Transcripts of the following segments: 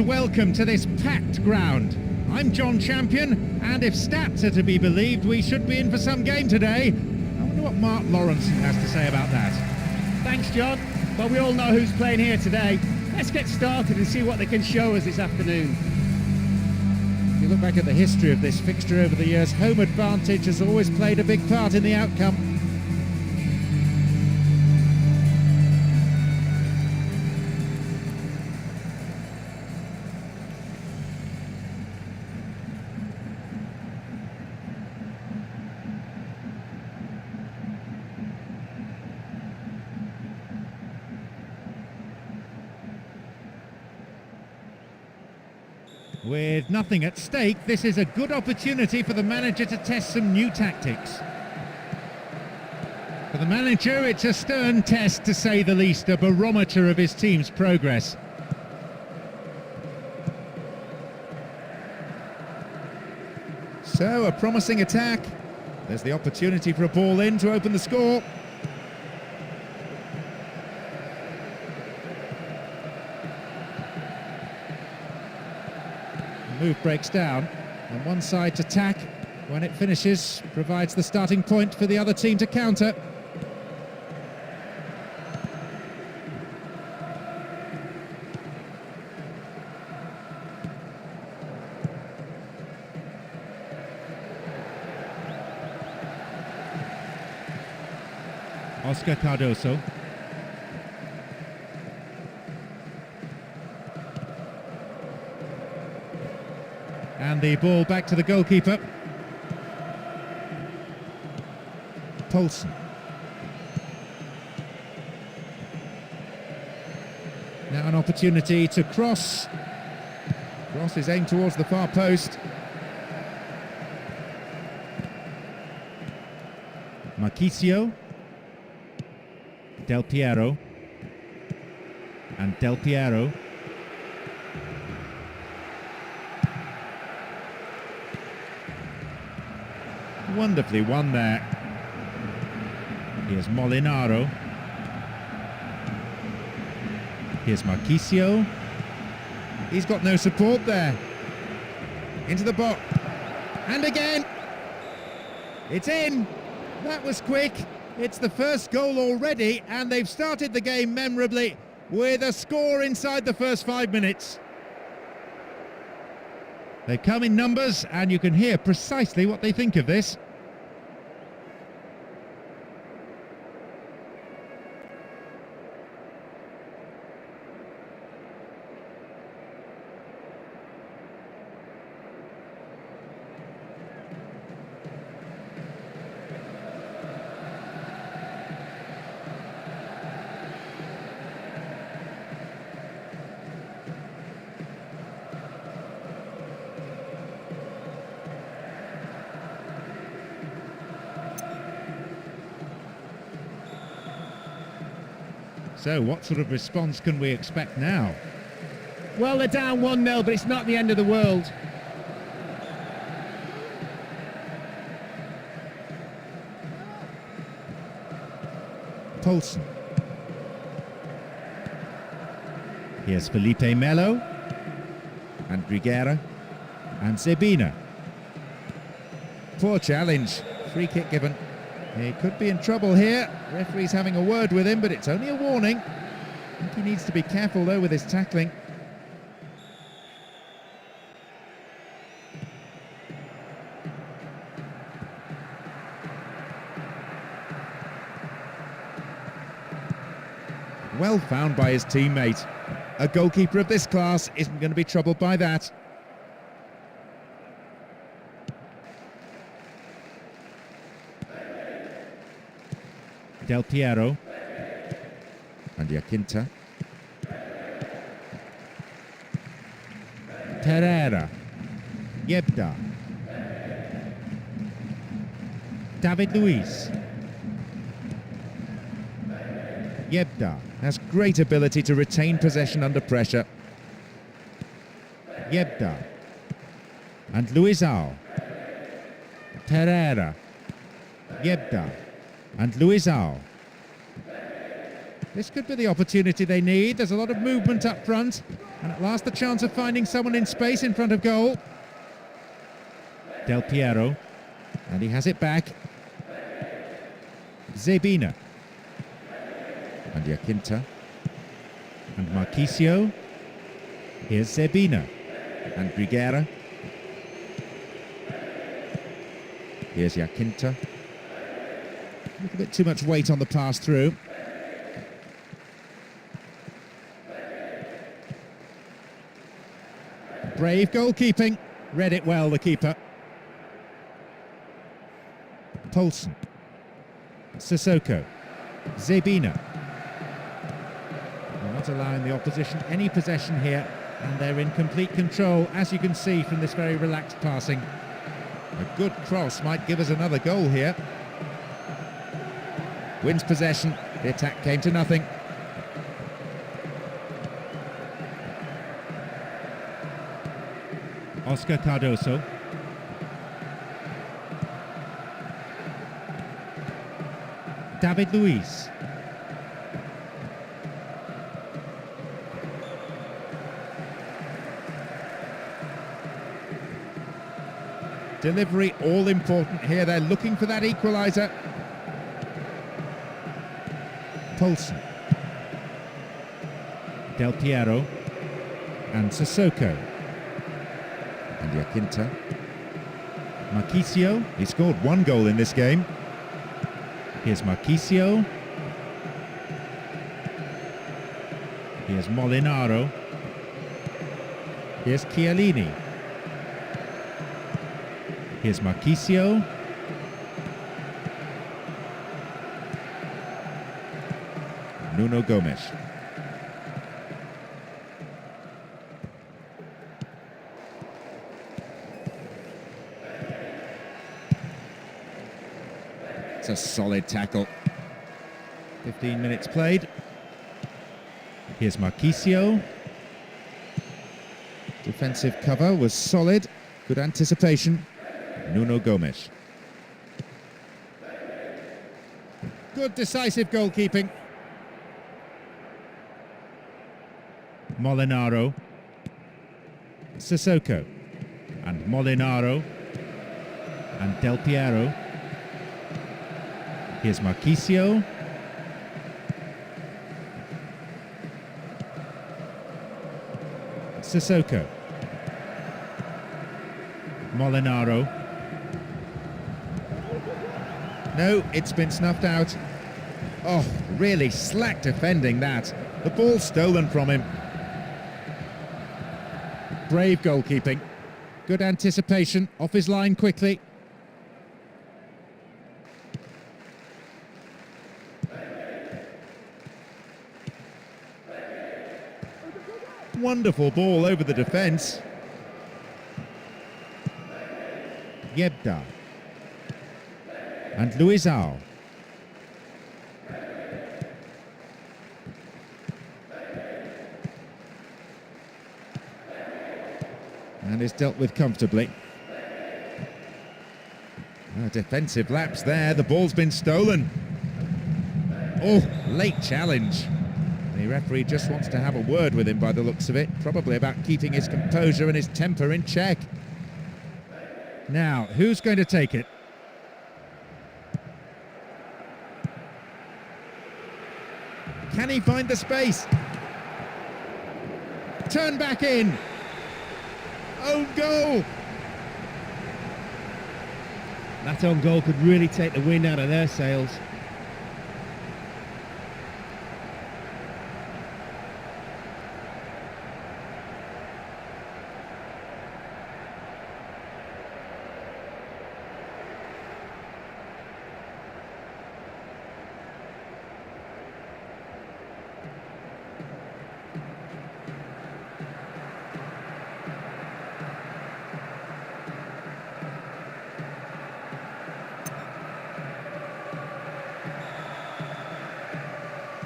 and welcome to this packed ground. I'm John Champion, and if stats are to be believed, we should be in for some game today. I wonder what Mark Lawrence has to say about that. Thanks, John. Well, we all know who's playing here today. Let's get started and see what they can show us this afternoon. If you look back at the history of this fixture over the years, home advantage has always played a big part in the outcome. With nothing at stake, this is a good opportunity for the manager to test some new tactics. For the manager, it's a stern test to say the least, a barometer of his team's progress. So, a promising attack. There's the opportunity for a ball in to open the score. Move breaks down, and one side to tack. When it finishes, provides the starting point for the other team to counter. Oscar Cardoso. And the ball back to the goalkeeper. Poulsen. Now an opportunity to cross. Cross is aimed towards the far post. Marchisio. Del Piero. And Del Piero. Wonderfully won there. Here's Molinaro. Here's Marchisio. He's got no support there. Into the box. And again. It's in. That was quick. It's the first goal already, and they've started the game memorably with a score inside the first 5 minutes. They come in numbers, and you can hear precisely what they think of this. So, what sort of response can we expect now? Well, they're down 1-0, but it's not the end of the world. Poulsen. Here's Felipe Melo. And Briguera. And Zebina. Poor challenge. Free kick given. He could be in trouble here. Referee's having a word with him, but it's only a warning. I think he needs to be careful, though, with his tackling. Well found by his teammate. A goalkeeper of this class isn't going to be troubled by that. Del Piero and Yaquinta. Pereira. Yebda. David Luiz. Yebda has great ability to retain possession under pressure. Yebda. And Luizao. Pereira. Yebda. And Luizao. This could be the opportunity they need. There's a lot of movement up front. And at last the chance of finding someone in space in front of goal. Del Piero. And he has it back. Zebina. And Jacinta. And Marchisio. Here's Zebina. And Briguera. Here's Jacinta. A little bit too much weight on the pass through. Brave goalkeeping. Read it well, the keeper. Poulsen. Sissoko. Zebina. They're not allowing the opposition any possession here, and they're in complete control, as you can see from this very relaxed passing. A good cross might give us another goal here. Wins possession. The attack came to nothing. Oscar Cardoso. David Luiz. Delivery all important here. They're looking for that equaliser. Poulsen. Del Piero. And Sissoko. And Jacinta. Marchisio. He scored one goal in this game. Here's Marchisio. Here's Molinaro. Here's Chiellini. Here's Marchisio. Nuno Gomes. It's a solid tackle. 15 minutes played. Here's Marchisio. Defensive cover was solid. Good anticipation. Nuno Gomes. Good decisive goalkeeping. Molinaro. Sissoko. And Molinaro. And Del Piero. Here's Marchisio. Sissoko. Molinaro. No, it's been snuffed out. Oh, really slack defending that. The ball's stolen from him. Brave goalkeeping. Good anticipation. Off his line quickly. Wonderful ball over the defence. Yebda. And Luizao. And is dealt with comfortably. Defensive lapse there. The ball's been stolen. Oh, late challenge. The referee just wants to have a word with him by the looks of it. Probably about keeping his composure and his temper in check. Now, who's going to take it? Can he find the space? Turn back in. Own goal. That own goal could really take the wind out of their sails.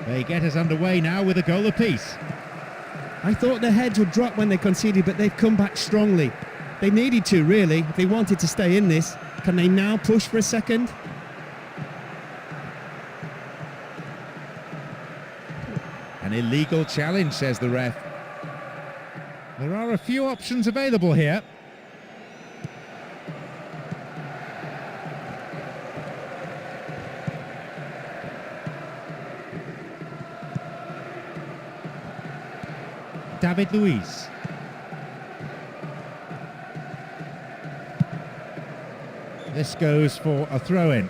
They get us underway now with a goal apiece. I thought their heads would drop when they conceded, but they've come back strongly. They needed to, really, if they wanted to stay in this. Can they now push for a second? An illegal challenge, says the ref. There are a few options available here. David Luiz. This goes for a throw-in.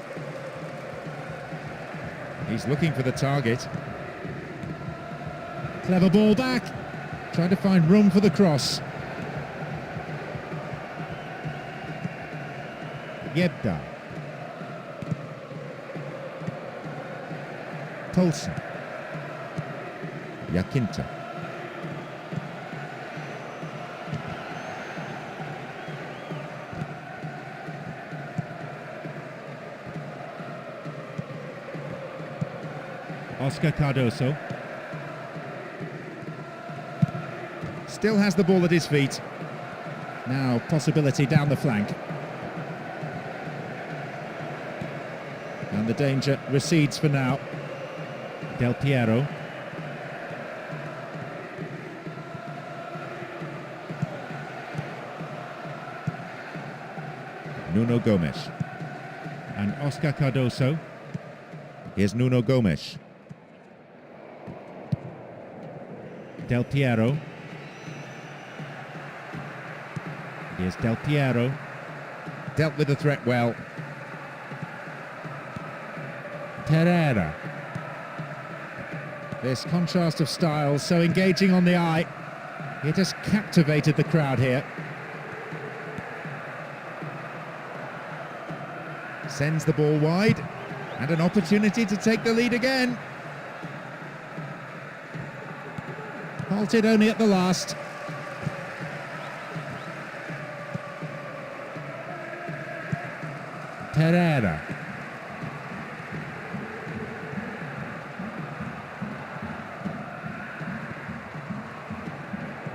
He's looking for the target. Clever ball back. Trying to find room for the cross. Yebda. Tolson. Yakinta. Oscar Cardoso. Still has the ball at his feet. Now possibility down the flank. And the danger recedes for now. Del Piero. Nuno Gomes. And Oscar Cardoso. Here's Nuno Gomes. Del Piero. Here's Del Piero. Dealt with the threat well. Pereira. This contrast of styles so engaging on the eye. It has captivated the crowd here. Sends the ball wide. And an opportunity to take the lead again. Halted only at the last. Pereira.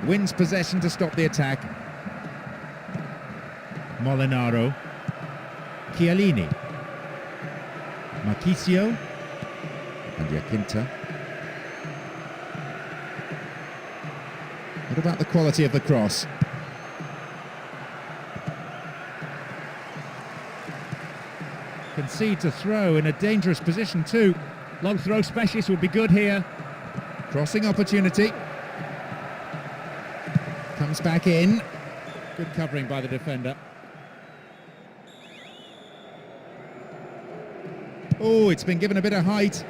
Wins possession to stop the attack. Molinaro. Chiellini. Marchisio. And Yakinta. What about the quality of the cross? Concede to throw in a dangerous position too. Long throw specialist would be good here. Crossing opportunity. Comes back in. Good covering by the defender. Oh, it's been given a bit of height.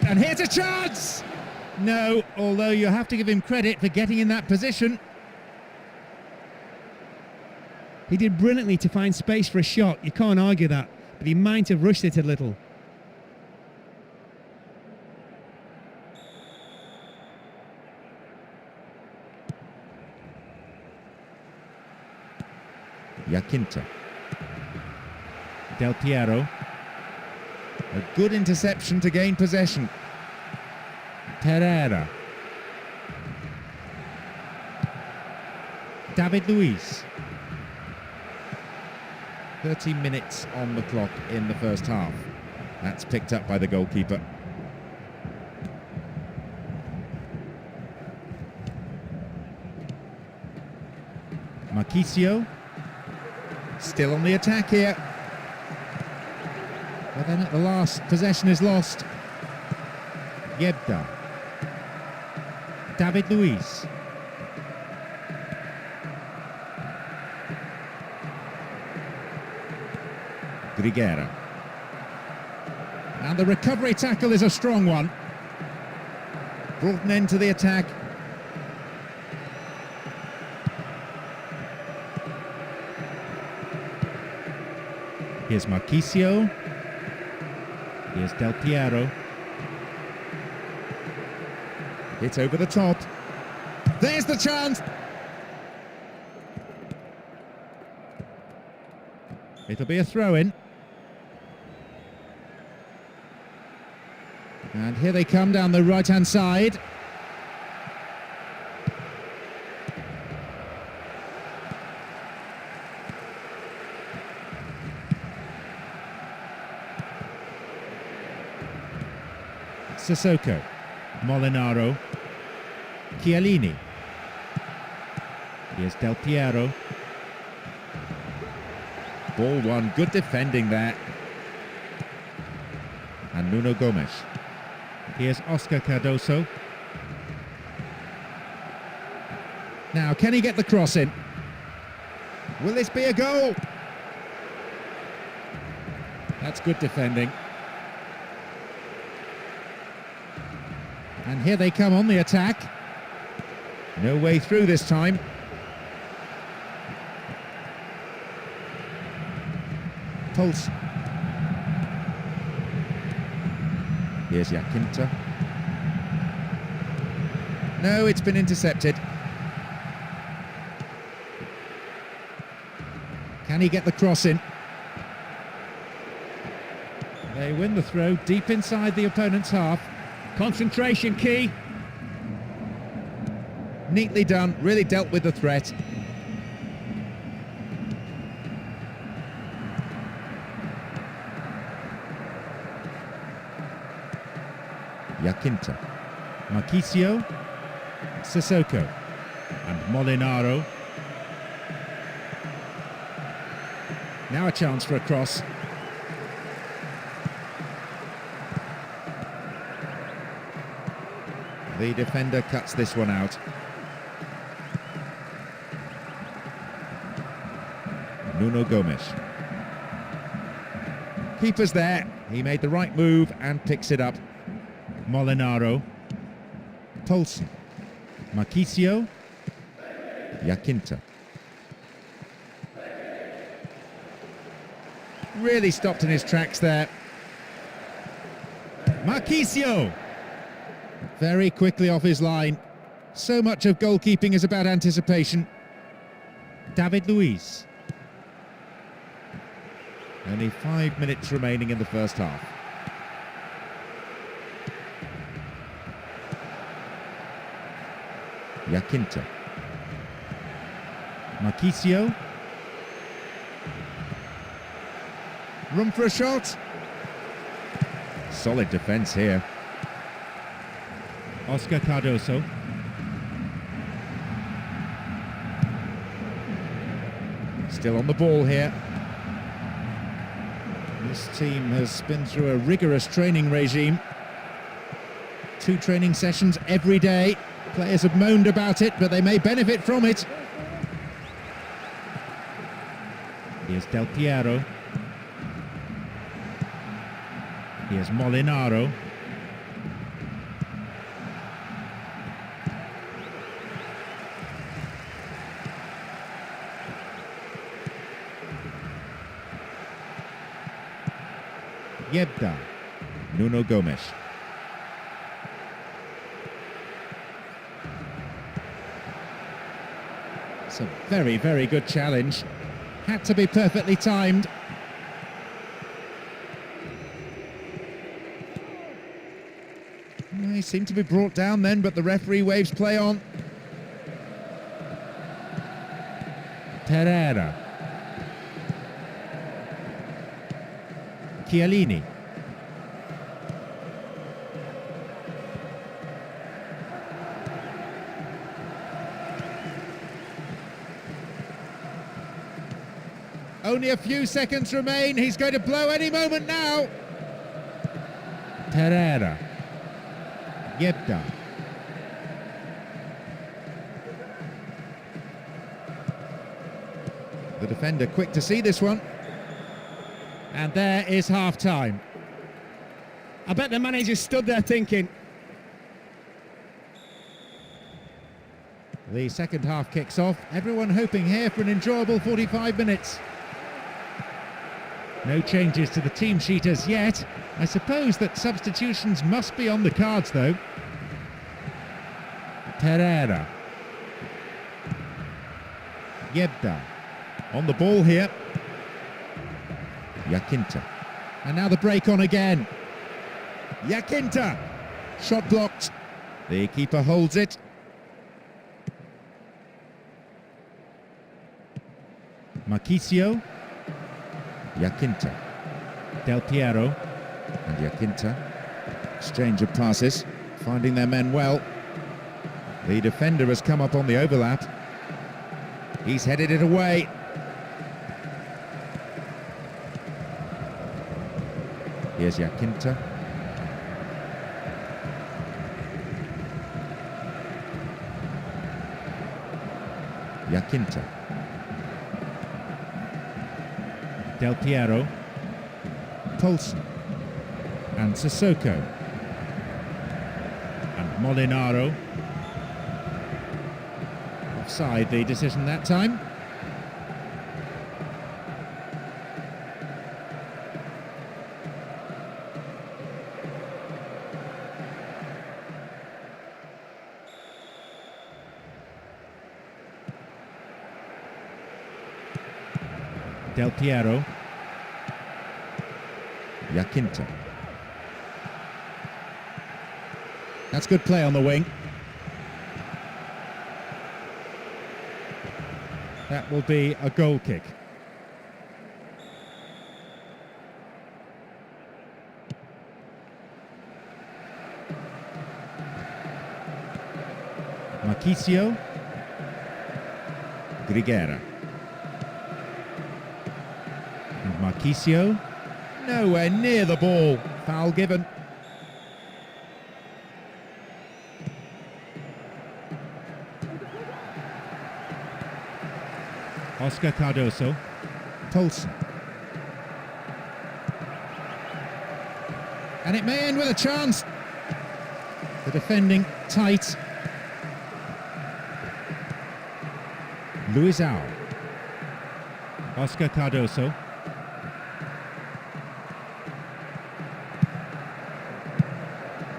And here's a chance! No, although you have to give him credit for getting in that position. He did brilliantly to find space for a shot. You can't argue that. But he might have rushed it a little. Yakinta. Del Piero. A good interception to gain possession. Pereira. David Luiz. 13 minutes on the clock in the first half. That's picked up by the goalkeeper. Marchisio. Still on the attack here. But then at the last, possession is lost. Yebda. David Luiz. Grigera. And the recovery tackle is a strong one. Brought an end to the attack. Here's Marchisio. Here's Del Piero. Hit over the top. There's the chance. It'll be a throw-in. And here they come down the right-hand side. Sissoko. Molinaro. Chiellini. Here's Del Piero. Ball won, good defending there. And Nuno Gomes. Here's Oscar Cardoso. Now, can he get the cross in? Will this be a goal? That's good defending. And here they come on the attack. No way through this time. Pulse. Here's Yakinta. No, it's been intercepted. Can he get the cross in? They win the throw deep inside the opponent's half. Concentration key. Neatly done, really dealt with the threat. Yakinta. Marchisio. Sissoko. And Molinaro. Now a chance for a cross. The defender cuts this one out. Nuno Gomes. Keeper's there. He made the right move and picks it up. Molinaro. Tolson. Marchisio. Yakinta. Really stopped in his tracks there. Marchisio. Very quickly off his line. So much of goalkeeping is about anticipation. David Luiz. Only 5 minutes remaining in the first half. Yakinta. Marchisio. Room for a shot. Solid defence here. Oscar Cardoso. Still on the ball here. This team has been through a rigorous training regime. 2 training sessions every day. Players have moaned about it, but they may benefit from it. Here's Del Piero. Here's Molinaro. Yebda. Nuno Gomes. It's a very, very good challenge. Had to be perfectly timed. They seem to be brought down then, but the referee waves play on. Pereira. Chiellini. Only a few seconds remain. He's going to blow any moment now. Pereira. Yebda. The defender quick to see this one. And there is half-time. I bet the manager stood there thinking. The second half kicks off. Everyone hoping here for an enjoyable 45 minutes. No changes to the team sheet as yet. I suppose that substitutions must be on the cards, though. Pereira. Yebda. On the ball here. Yakinta. And now the break on again. Yakinta. Shot blocked. The keeper holds it. Marchisio. Yakinta. Del Piero. And Yakinta. Exchange of passes. Finding their men well. The defender has come up on the overlap. He's headed it away. Here's Yakinta. Yakinta. Del Piero. Poulsen. And Sissoko. And Molinaro. Offside the decision that time. Del Piero. Yakinta. That's good play on the wing. That will be a goal kick. Marchisio. Grigera. And Marchisio. Nowhere near the ball. Foul given. Oscar Cardoso. Poulsen. And it may end with a chance. The defending tight. Luisao. Oscar Cardoso.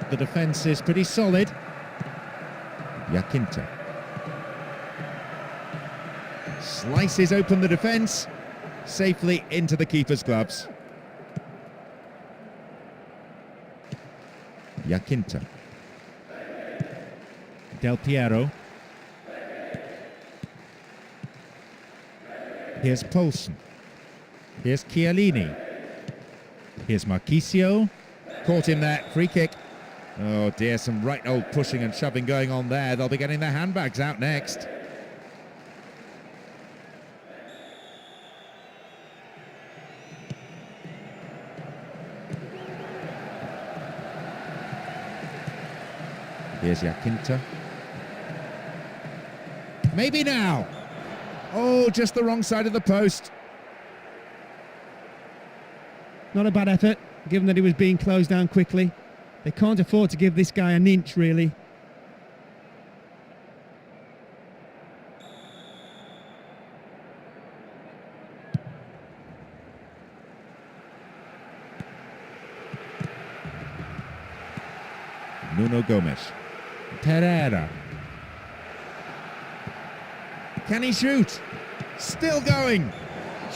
The defence is pretty solid. Yakinta. Slices open the defence, safely into the keeper's gloves. Yakinta. Del Piero. Here's Poulsen. Here's Chiellini. Here's Marchisio. Caught him there, free kick. Oh dear, some right old pushing and shoving going on there. They'll be getting their handbags out next. Here's Yakinta. Maybe now. Oh, just the wrong side of the post. Not a bad effort, given that he was being closed down quickly. They can't afford to give this guy an inch, really. Nuno Gomes. Pereira. Can he shoot? Still going.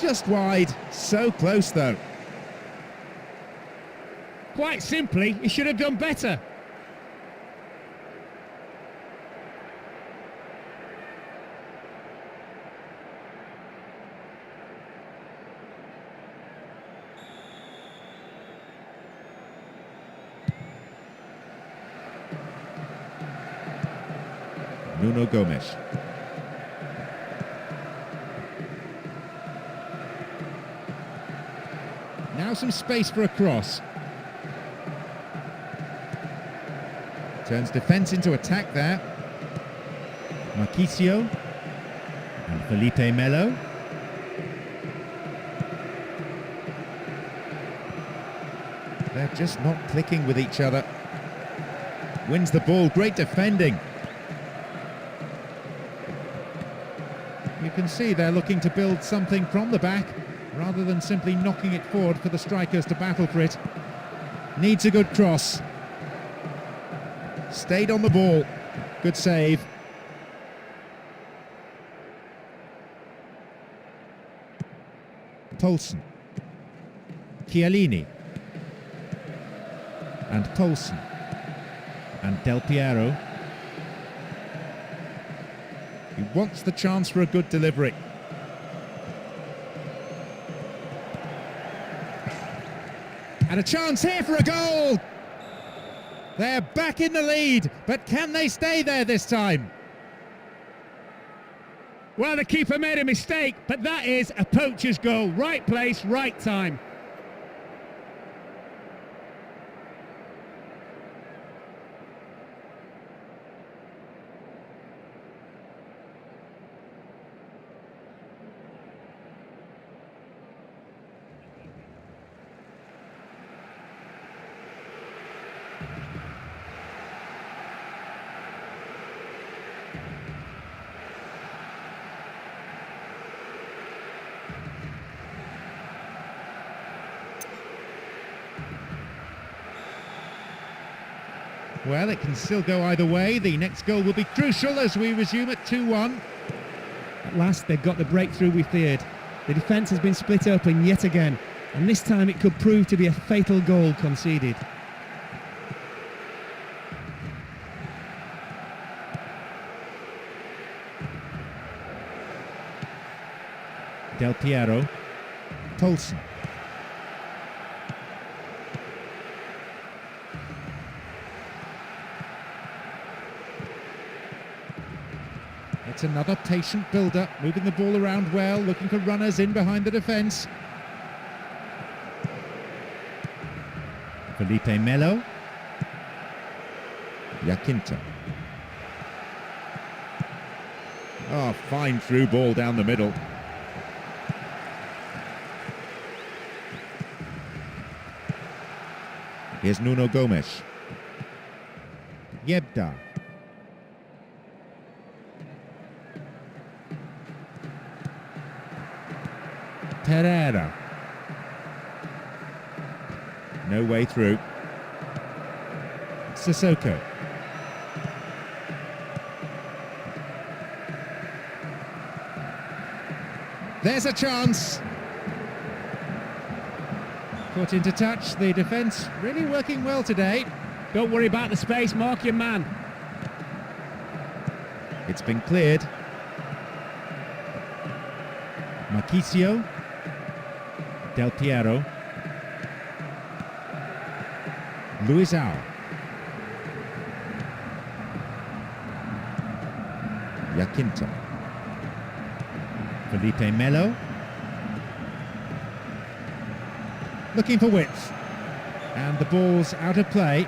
Just wide. So close, though. Quite simply, he should have done better. Nuno Gomes. Now some space for a cross. Turns defence into attack there. Marchisio. And Felipe Melo. They're just not clicking with each other. Wins the ball, great defending. You can see they're looking to build something from the back rather than simply knocking it forward for the strikers to battle for it. Needs a good cross. Stayed on the ball. Good save. Poulsen. Chiellini. And Poulsen. And Del Piero. He wants the chance for a good delivery. And a chance here for a goal! They're back in the lead, but can they stay there this time? Well, the keeper made a mistake, but that is a poacher's goal. Right place, right time. Well, it can still go either way. The next goal will be crucial as we resume at 2-1. At last, they've got the breakthrough we feared. The defence has been split open yet again, and this time it could prove to be a fatal goal conceded. Del Piero. Poulsen. It's another patient build-up, moving the ball around well, looking for runners in behind the defence. Felipe Melo. Jacinto. Oh, fine through ball down the middle. Here's Nuno Gomes. Yebda. Pereira. No way through. Sissoko. There's a chance. Put into touch. The defence really working well today. Don't worry about the space, mark your man. It's been cleared. Marchisio. Del Piero. Luizao. Jacinto. Felipe Melo. Looking for width. And the ball's out of play.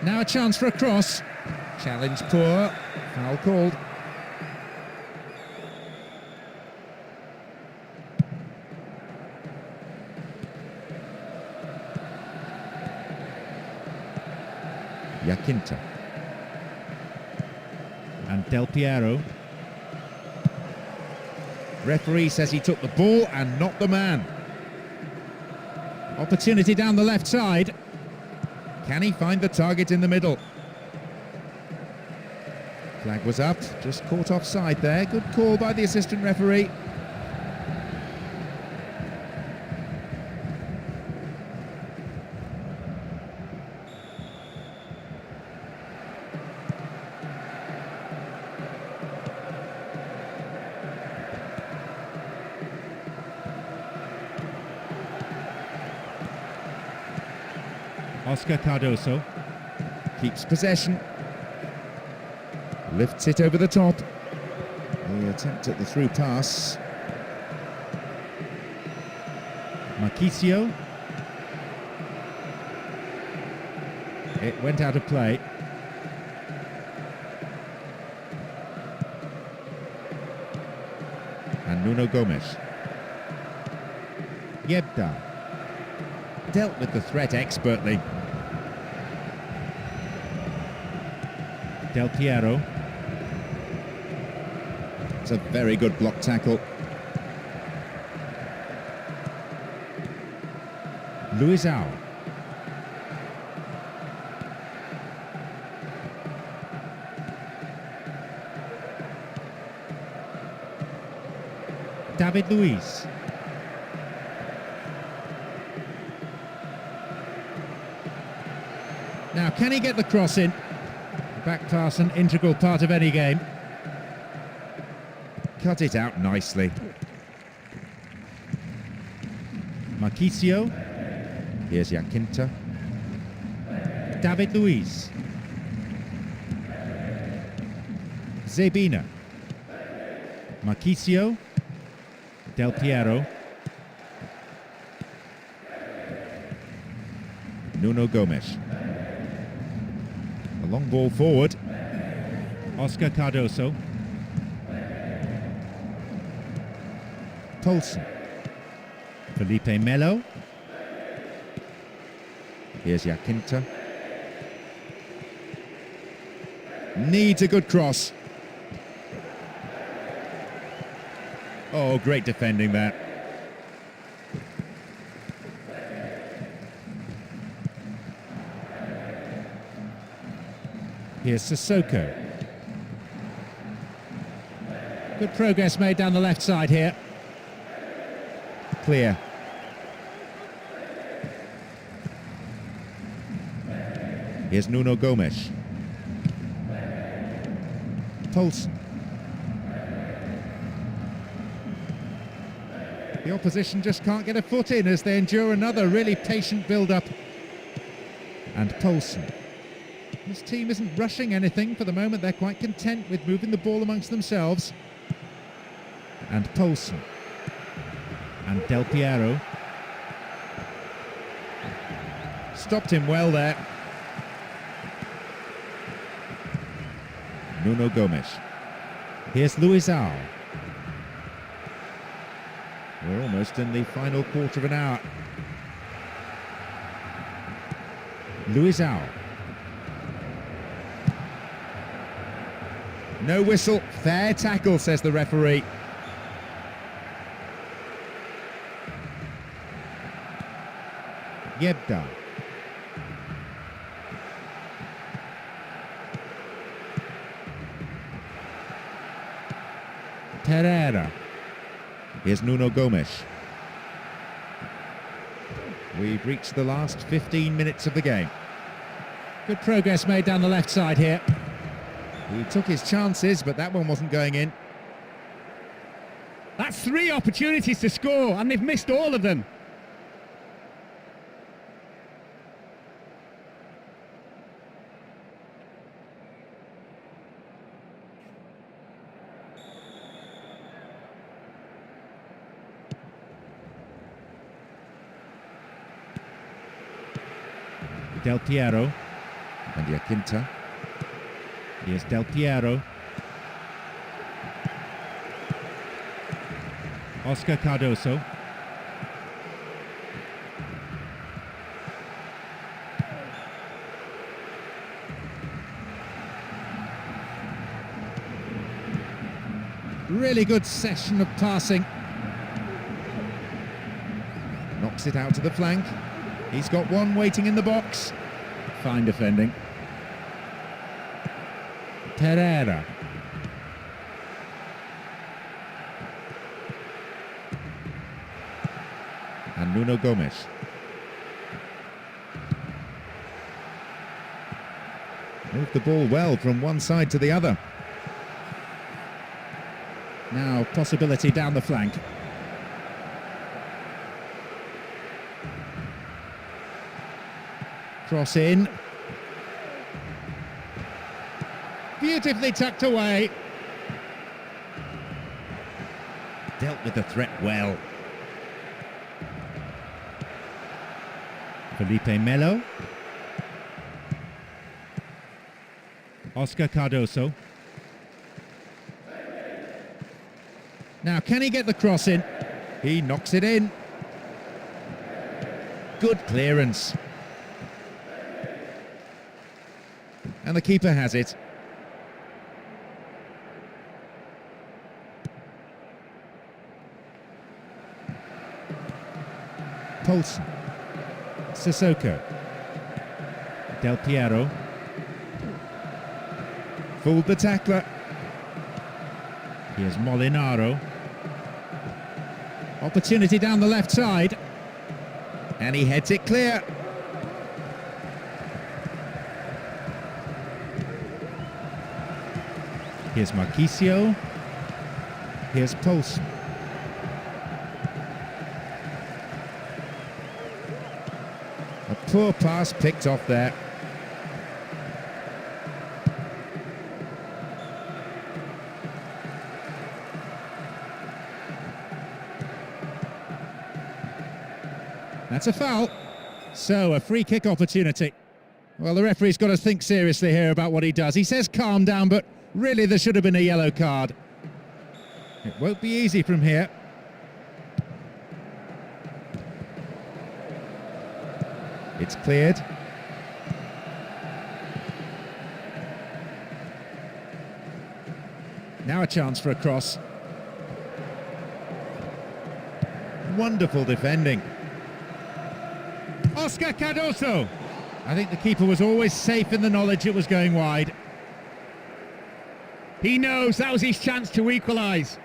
Now a chance for a cross. Challenge poor. Foul called. Jacinto. And Del Piero. Referee says he took the ball and not the man. Opportunity down the left side. Can he find the target in the middle? Flag was up, just caught offside there. Good call by the assistant referee. Oscar Cardoso keeps possession, lifts it over the top. The attempt at the through pass. Marchisio. It went out of play. And Nuno Gomes. Yebda. Dealt with the threat expertly. Del Piero. It's a very good block tackle. Luizao. David Luiz. Now, can he get the cross in? Back pass, an integral part of any game. Cut it out nicely. Marchisio. Here's Jacinto. David Luiz. Zebina. Marchisio. Del Piero. Nuno Gomes. A long ball forward. Oscar Cardoso. Poulsen. Felipe Melo. Here's Yakinta. Needs a good cross. Oh, great defending there. Here's Sissoko. Good progress made down the left side here. Clear. Here's Nuno Gomes. Poulsen. The opposition just can't get a foot in as they endure another really patient build-up. And Poulsen. This team isn't rushing anything for the moment. They're quite content with moving the ball amongst themselves. And Poulsen. And Del Piero. Stopped him well there. Nuno Gomes. Here's Luizao. We're almost in the final quarter of an hour. Luizao. No whistle. Fair tackle, says the referee. Yebda. Pereira. Here's Nuno Gomes. We've reached the last 15 minutes of the game. Good progress made down the left side here. He took his chances, but that one wasn't going in. That's 3 opportunities to score, and they've missed all of them. Del Piero. And Yakinta. Here's Del Piero. Oscar Cardoso. Really good session of passing. Knocks it out to the flank. He's got one waiting in the box. Fine defending. Pereira. And Nuno Gomes. Moved the ball well from one side to the other. Now possibility down the flank. Cross in. Beautifully tucked away. Dealt with the threat well. Felipe Melo. Oscar Cardoso. Now, can he get the cross in? He knocks it in. Good clearance. And the keeper has it. Poulsen. Sissoko. Del Piero. Fooled the tackler. Here's Molinaro. Opportunity down the left side. And he heads it clear. Here's Marchisio. Here's Poulsen. A poor pass picked off there. That's a foul. So, a free kick opportunity. Well, the referee's got to think seriously here about what he does. He says calm down, but really there should have been a yellow card. It won't be easy from here. It's cleared. Now a chance for a cross. Wonderful defending. Oscar Cardoso. I think the keeper was always safe in the knowledge it was going wide. He knows that was his chance to equalise.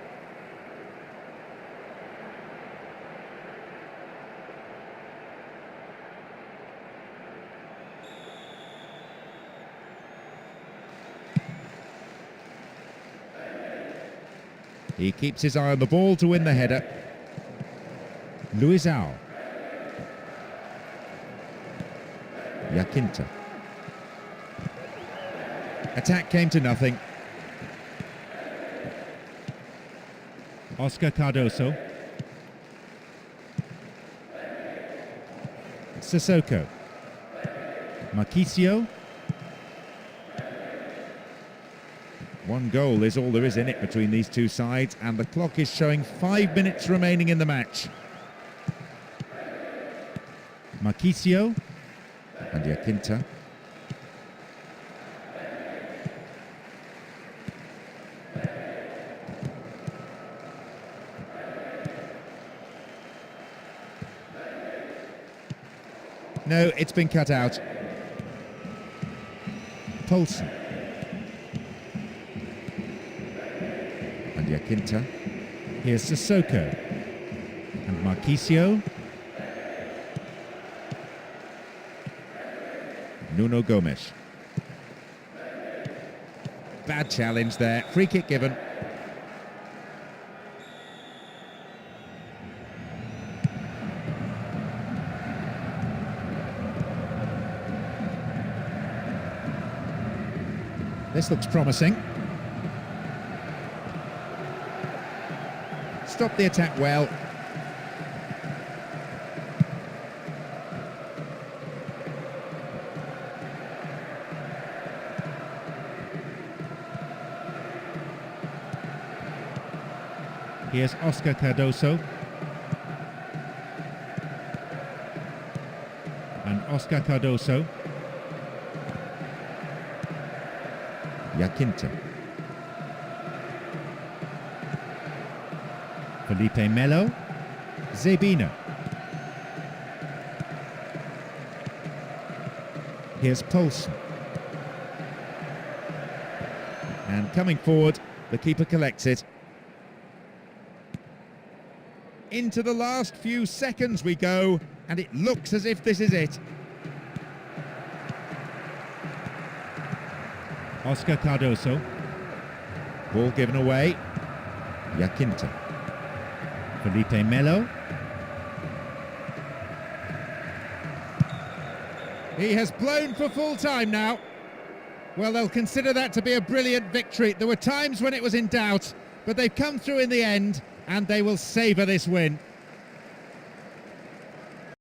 He keeps his eye on the ball to win the header. Luizao. Yakinta. Attack came to nothing. Oscar Cardoso. Sissoko. Marchisio. One goal is all there is in it between these two sides, and the clock is showing 5 minutes remaining in the match. Marchisio and Yakinta. No, it's been cut out. Poulsen. And Yakinta. Here's Sissoko. And Marchisio. Nuno Gomes. Bad challenge there. Free kick given. This looks promising. Stop the attack well. Here's Oscar Cardoso. And Oscar Cardoso. Yakinta. Felipe Melo. Zebina. Here's Poulsen. And coming forward, the keeper collects it. Into the last few seconds we go, and it looks as if this is it. Oscar Cardoso. Ball given away. Yakinta. Felipe Melo. He has blown for full time now. Well, they'll consider that to be a brilliant victory. There were times when it was in doubt, but they've come through in the end, and they will savour this win.